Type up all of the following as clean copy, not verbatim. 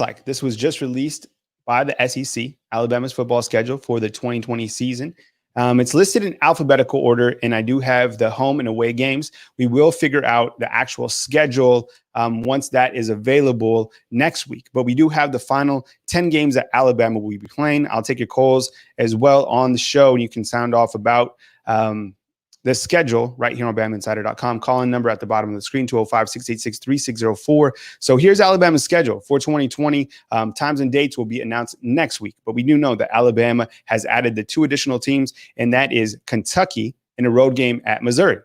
like this was just released by the SEC, Alabama's football schedule for the 2020 season. It's listed in alphabetical order, and I do have the home and away games. We will figure out the actual schedule once that is available next week. But we do have the final 10 games that Alabama will be playing. I'll take your calls as well on the show, and you can sound off about the schedule right here on BamaInsider.com. Call-in number at the bottom of the screen, 205-686-3604. So here's Alabama's schedule for 2020. Times and dates will be announced next week. But we do know that Alabama has added the 2 additional teams, and that is Kentucky in a road game at Missouri.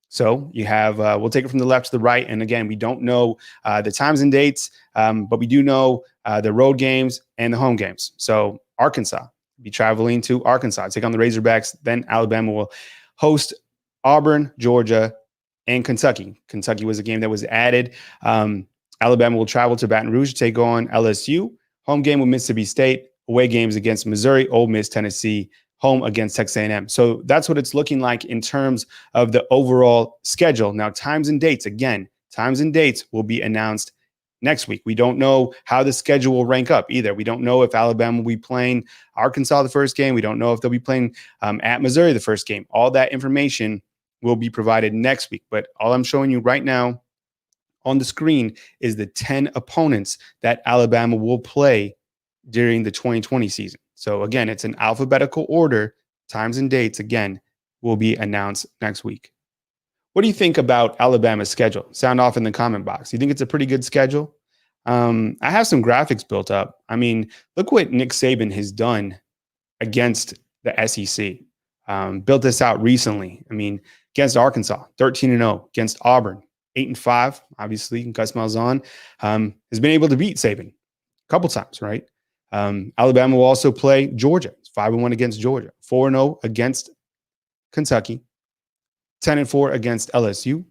So you have, we'll take it from the left to the right. And again, we don't know the times and dates, but we do know the road games and the home games. So Arkansas, be traveling to Arkansas, take on the Razorbacks. Then Alabama will host Auburn, Georgia, and Kentucky. Kentucky was a game that was added. Alabama will travel to Baton Rouge to take on LSU. Home game with Mississippi State. Away games against Missouri, Ole Miss, Tennessee. Home against Texas A&M. So that's what it's looking like in terms of the overall schedule. Now, times and dates, again, times and dates will be announced next week. We don't know how the schedule will rank up either. We don't know if Alabama will be playing Arkansas the first game. We don't know if they'll be playing at Missouri the first game. All that information will be provided next week. But all I'm showing you right now on the screen is the 10 opponents that Alabama will play during the 2020 season. So again, it's an alphabetical order. Times and dates, again, will be announced next week. What do you think about Alabama's schedule? Sound off in the comment box. You think it's a pretty good schedule? I have some graphics built up. I mean, look what Nick Saban has done against the SEC. Built this out recently. I mean, against Arkansas, 13-0. Against Auburn, 8-5. Obviously, Gus Malzahn has been able to beat Saban a couple times, right? Alabama will also play Georgia. It's 5-1 against Georgia, 4-0 against Kentucky, 10-4 against LSU,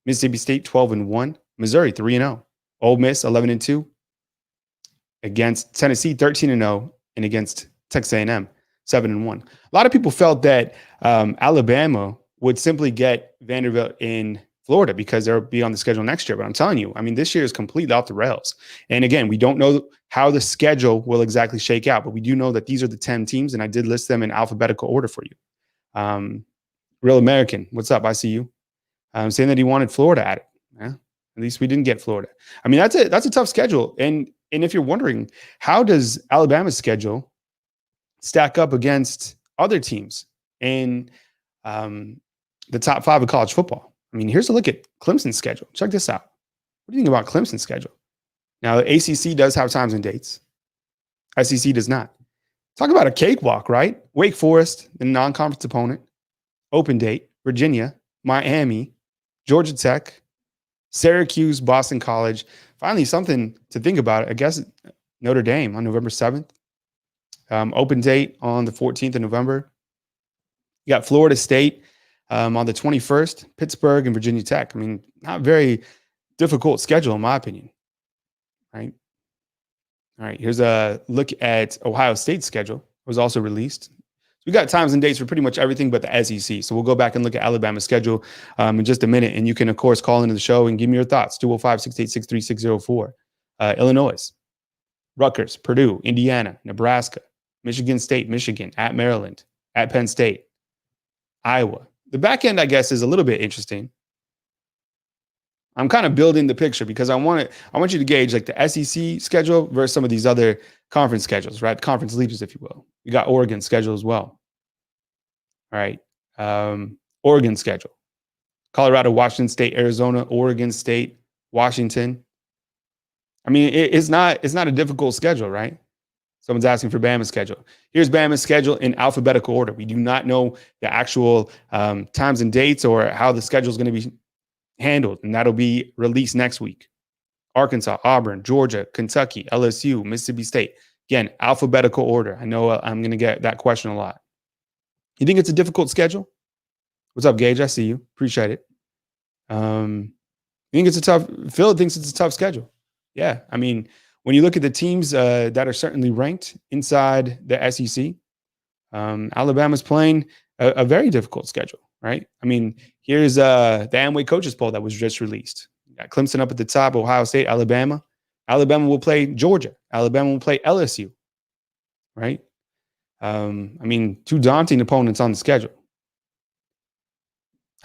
Mississippi State 12-1, Missouri 3-0, Ole Miss 11-2, against Tennessee 13-0, and against Texas A&M 7-1. A lot of people felt that Alabama would simply get Vanderbilt in Florida because they'll be on the schedule next year. But I'm telling you, I mean, this year is completely off the rails. And again, we don't know how the schedule will exactly shake out, but we do know that these are the 10 teams, and I did list them in alphabetical order for you. Real American, what's up? I see you. Saying that he wanted Florida at it. Yeah, at least we didn't get Florida. I mean, that's a tough schedule. And if you're wondering, how does Alabama's schedule stack up against other teams in the top 5 of college football? I mean, here's a look at Clemson's schedule. Check this out. What do you think about Clemson's schedule? Now, the ACC does have times and dates. SEC does not. Talk about a cakewalk, right? Wake Forest, the non-conference opponent. Open date, Virginia, Miami, Georgia Tech, Syracuse, Boston College. Finally, something to think about. I guess Notre Dame on November 7th. Open date on the 14th of November. You got Florida State on the 21st, Pittsburgh and Virginia Tech. I mean, not very difficult schedule in my opinion, right? All right, here's a look at Ohio State's schedule. It was also released. So we got times and dates for pretty much everything but the SEC. So we'll go back and look at Alabama's schedule in just a minute. And you can, of course, call into the show and give me your thoughts, 205-686-3604. Illinois, Rutgers, Purdue, Indiana, Nebraska, Michigan State, Michigan, at Maryland, at Penn State, Iowa. The back end, I guess, is a little bit interesting. I'm kind of building the picture because I want you to gauge like the SEC schedule versus some of these other conference schedules, right? Conference leaders, if you will. You got Oregon schedule as well. All right. Oregon schedule. Colorado, Washington State, Arizona, Oregon State, Washington. I mean, it's not a difficult schedule, right? Someone's asking for Bama's schedule. Here's Bama's schedule in alphabetical order. We do not know the actual times and dates or how the schedule is going to be handled, and that'll be released next week. Arkansas, Auburn, Georgia, Kentucky, LSU, Mississippi State. Again, alphabetical order. I know I'm going to get that question a lot. You think it's a difficult schedule? What's up, Gage? I see you. Appreciate it. You think it's a tough? Phil thinks it's a tough schedule. Yeah, I mean, when you look at the teams that are certainly ranked inside the SEC, Alabama's playing a very difficult schedule, right? I mean, here's the Amway coaches poll that was just released. You got Clemson up at the top, Ohio State, Alabama. Alabama will play Georgia. Alabama will play LSU, right? I mean, two daunting opponents on the schedule.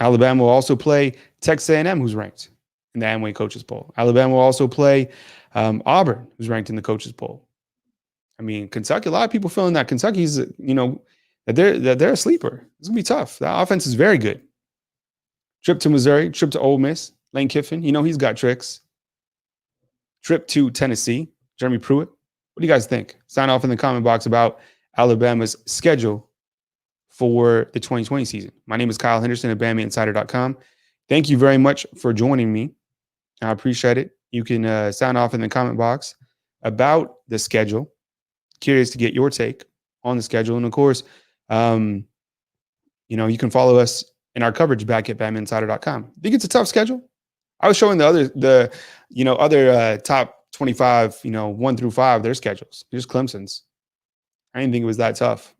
Alabama will also play Texas A&M, who's ranked in the Amway Coaches Poll. Alabama will also play Auburn, who's ranked in the Coaches Poll. I mean, Kentucky. A lot of people feeling that Kentucky's, that they're a sleeper. It's gonna be tough. That offense is very good. Trip to Missouri, trip to Ole Miss, Lane Kiffin. He's got tricks. Trip to Tennessee, Jeremy Pruitt. What do you guys think? Sign off in the comment box about Alabama's schedule for the 2020 season. My name is Kyle Henderson at BamaInsider.com. Thank you very much for joining me. I appreciate it. You can sound off in the comment box about the schedule. Curious to get your take on the schedule. And of course, you can follow us in our coverage back at BamaInsider.com. Think it's a tough schedule? I was showing the other top 25, 1 through 5, their schedules. Here's Clemson's. I didn't think it was that tough.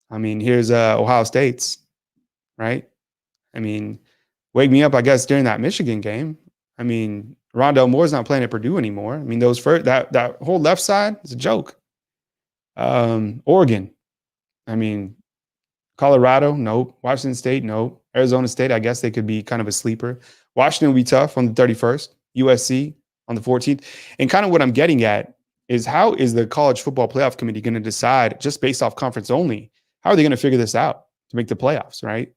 I mean, here's Ohio State's, right? I mean, wake me up, I guess, during that Michigan game. I mean, Rondell Moore's not playing at Purdue anymore. I mean, that whole left side is a joke. Oregon, I mean, Colorado, nope. Washington State, nope. Arizona State, I guess they could be kind of a sleeper. Washington will be tough on the 31st. USC on the 14th. And kind of what I'm getting at is, how is the College Football Playoff Committee going to decide, just based off conference only, how are they going to figure this out to make the playoffs, right?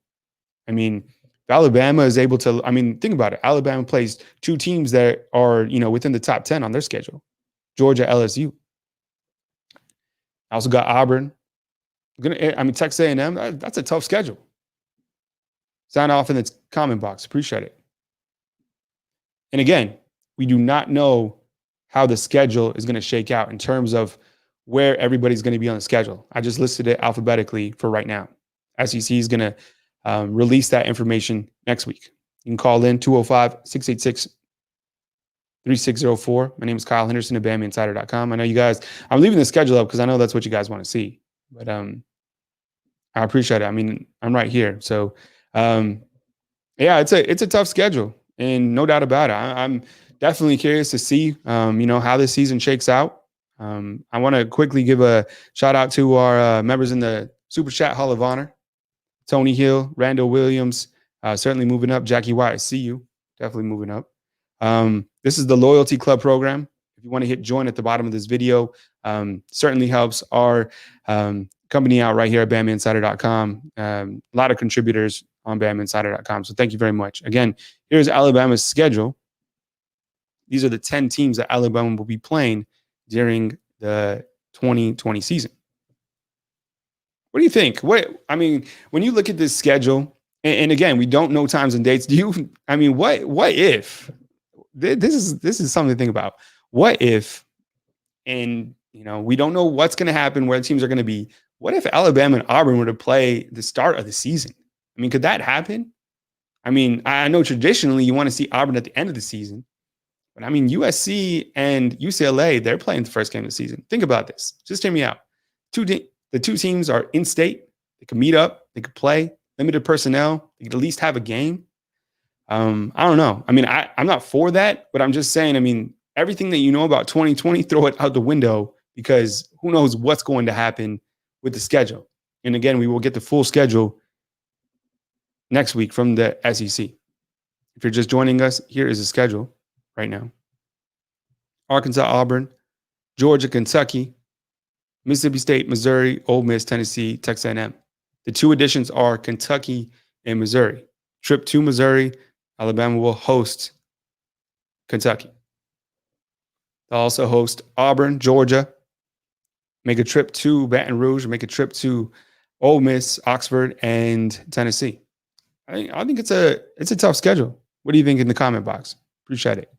I mean, if Alabama is able to, think about it. Alabama plays two teams that are, within the top 10 on their schedule. Georgia, LSU. I also got Auburn. Texas A&M, that's a tough schedule. Sign off in the comment box. Appreciate it. And again, we do not know how the schedule is going to shake out in terms of where everybody's going to be on the schedule. I just listed it alphabetically for right now. SEC is going to release that information next week. You can call in 205-686-3604. My name is Kyle Henderson at BamaInsider.com. I know you guys, I'm leaving the schedule up because I know that's what you guys want to see. But I appreciate it. I mean, I'm right here. So, it's a tough schedule, and no doubt about it. I'm definitely curious to see, how this season shakes out. I want to quickly give a shout out to our members in the Super Chat Hall of Honor. Tony Hill, Randall Williams, certainly moving up. Jackie White, I see you. Definitely moving up. This is the Loyalty Club program. If you want to hit join at the bottom of this video, certainly helps our company out right here at BamaInsider.com. A lot of contributors on BamaInsider.com. So thank you very much. Again, here's Alabama's schedule. These are the 10 teams that Alabama will be playing during the 2020 season. What do you think? When you look at this schedule, and again, we don't know times and dates. What if? This is something to think about. What if, and we don't know what's going to happen, where the teams are going to be. What if Alabama and Auburn were to play the start of the season? Could that happen? I know traditionally you want to see Auburn at the end of the season, but USC and UCLA, they're playing the first game of the season. Think about this. Just hear me out. The two teams are in state. They can meet up. They could play. Limited personnel. They could at least have a game. I don't know. I'm not for that, but I'm just saying, everything that you know about 2020, throw it out the window, because who knows what's going to happen with the schedule. And again, we will get the full schedule next week from the SEC. If you're just joining us, here is the schedule right now. Arkansas, Auburn, Georgia, Kentucky, Mississippi State, Missouri, Ole Miss, Tennessee, Texas A&M. The two additions are Kentucky and Missouri. Trip to Missouri, Alabama will host Kentucky. They'll also host Auburn, Georgia, make a trip to Baton Rouge, make a trip to Ole Miss, Oxford, and Tennessee. I think it's a tough schedule. What do you think in the comment box? Appreciate it.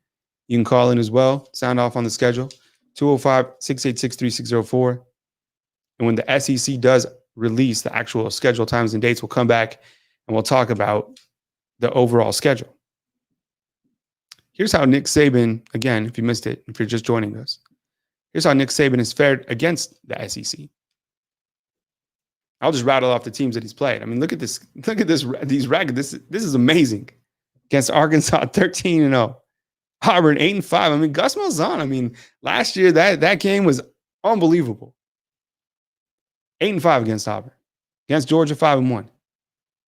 You can call in as well, sound off on the schedule, 205-686-3604. And when the SEC does release the actual schedule times and dates, we'll come back and we'll talk about the overall schedule. Here's how Nick Saban, again, if you missed it, if you're just joining us, here's how Nick Saban has fared against the SEC. I'll just rattle off the teams that he's played. Look at this. Look at this. These records. This is amazing. Against Arkansas, 13-0. Auburn 8-5. I mean, Gus Malzahn. I mean, last year that game was unbelievable. 8-5 against Auburn. Against Georgia, 5-1.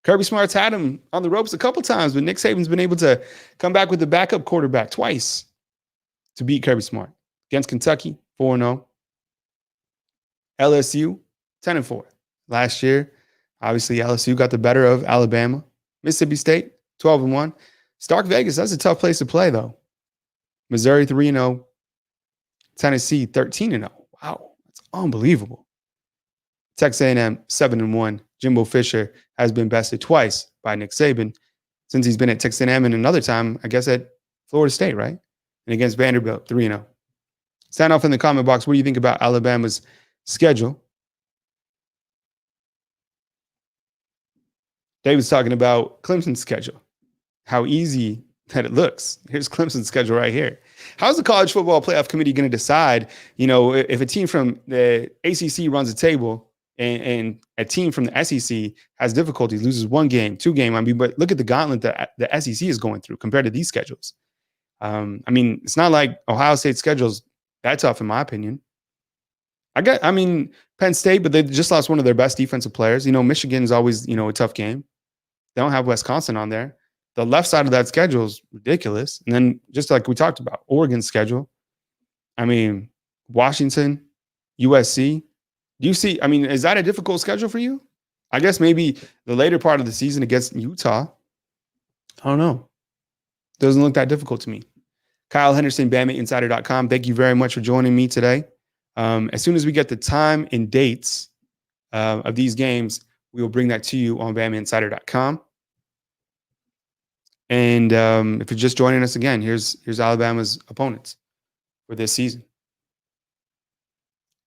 Kirby Smart's had him on the ropes a couple times, but Nick Saban's been able to come back with the backup quarterback twice to beat Kirby Smart. Against Kentucky, 4-0. LSU, 10-4. Last year, obviously LSU got the better of Alabama. Mississippi State, 12-1. Stark Vegas, that's a tough place to play, though. Missouri, 3-0. Tennessee, 13-0. Wow, that's unbelievable. Texas A&M, 7-1. Jimbo Fisher has been bested twice by Nick Saban since he's been at Texas A&M, and another time, I guess, at Florida State, right? And against Vanderbilt, 3-0. Sound off in the comment box. What do you think about Alabama's schedule? David's talking about Clemson's schedule, how easy that it looks. Here's Clemson's schedule right here. How's the College Football Playoff Committee going to decide, if a team from the ACC runs a table and a team from the SEC has difficulties, loses one game, two game? I mean, but look at the gauntlet that the SEC is going through compared to these schedules. I mean, it's not like Ohio State's schedule's that tough, in my opinion. Penn State, but they just lost one of their best defensive players. Michigan's always, a tough game. They don't have Wisconsin on there. The left side of that schedule is ridiculous. And then just like we talked about, Oregon's schedule. I mean, Washington, USC. Do you see, is that a difficult schedule for you? I guess maybe the later part of the season against Utah. I don't know. Doesn't look that difficult to me. Kyle Henderson, BamaInsider.com. Thank you very much for joining me today. As soon as we get the time and dates of these games, we will bring that to you on BamaInsider.com. And if you're just joining us again, here's Alabama's opponents for this season.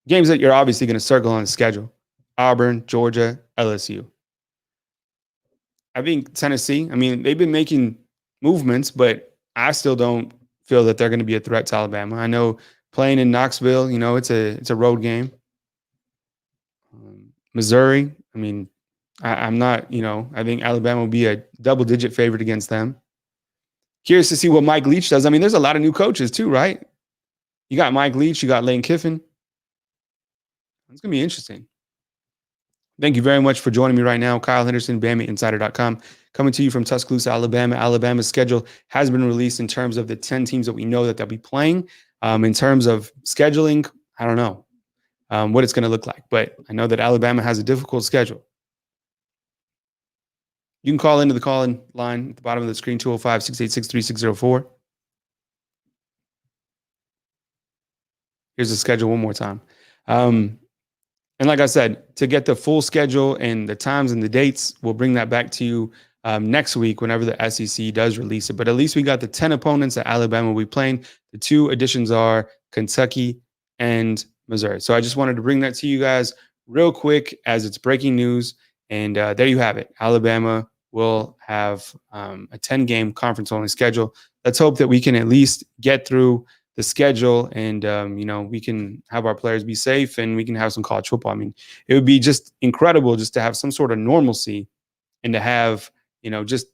Games that you're obviously going to circle on the schedule: Auburn, Georgia, LSU. I think Tennessee, they've been making movements, but I still don't feel that they're going to be a threat to Alabama. I know playing in Knoxville, it's a road game. Missouri, I'm not, I think Alabama will be a double-digit favorite against them. Curious to see what Mike Leach does. There's a lot of new coaches too, right? You got Mike Leach, you got Lane Kiffin. It's going to be interesting. Thank you very much for joining me right now. Kyle Henderson, BamaInsider.com, coming to you from Tuscaloosa, Alabama. Alabama's schedule has been released in terms of the 10 teams that we know that they'll be playing. In terms of scheduling, I don't know what it's going to look like, but I know that Alabama has a difficult schedule. You can call into the call-in line at the bottom of the screen, 205-686-3604. Here's the schedule one more time. And like I said, to get the full schedule and the times and the dates, we'll bring that back to you next week whenever the SEC does release it. But at least we got the 10 opponents that Alabama will be playing. The two additions are Kentucky and Missouri. So I just wanted to bring that to you guys real quick as it's breaking news. And there you have it. Alabama will have a 10-game conference-only schedule. Let's hope that we can at least get through the schedule and, we can have our players be safe and we can have some college football. It would be just incredible just to have some sort of normalcy and to have, just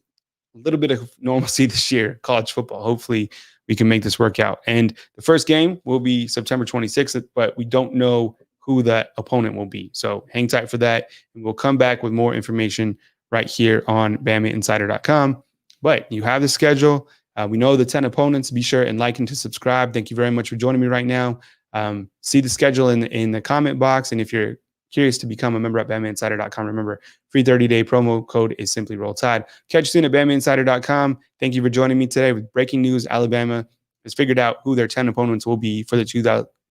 a little bit of normalcy this year, college football. Hopefully we can make this work out. And the first game will be September 26th, but we don't know who that opponent will be. So hang tight for that. And we'll come back with more information right here on BamaInsider.com. But you have the schedule. We know the 10 opponents. Be sure and like and to subscribe. Thank you very much for joining me right now. See the schedule in the comment box. And if you're curious to become a member at BamaInsider.com, remember, free 30-day promo code is simply Roll Tide. Catch you soon at BamaInsider.com. Thank you for joining me today with breaking news. Alabama has figured out who their 10 opponents will be for the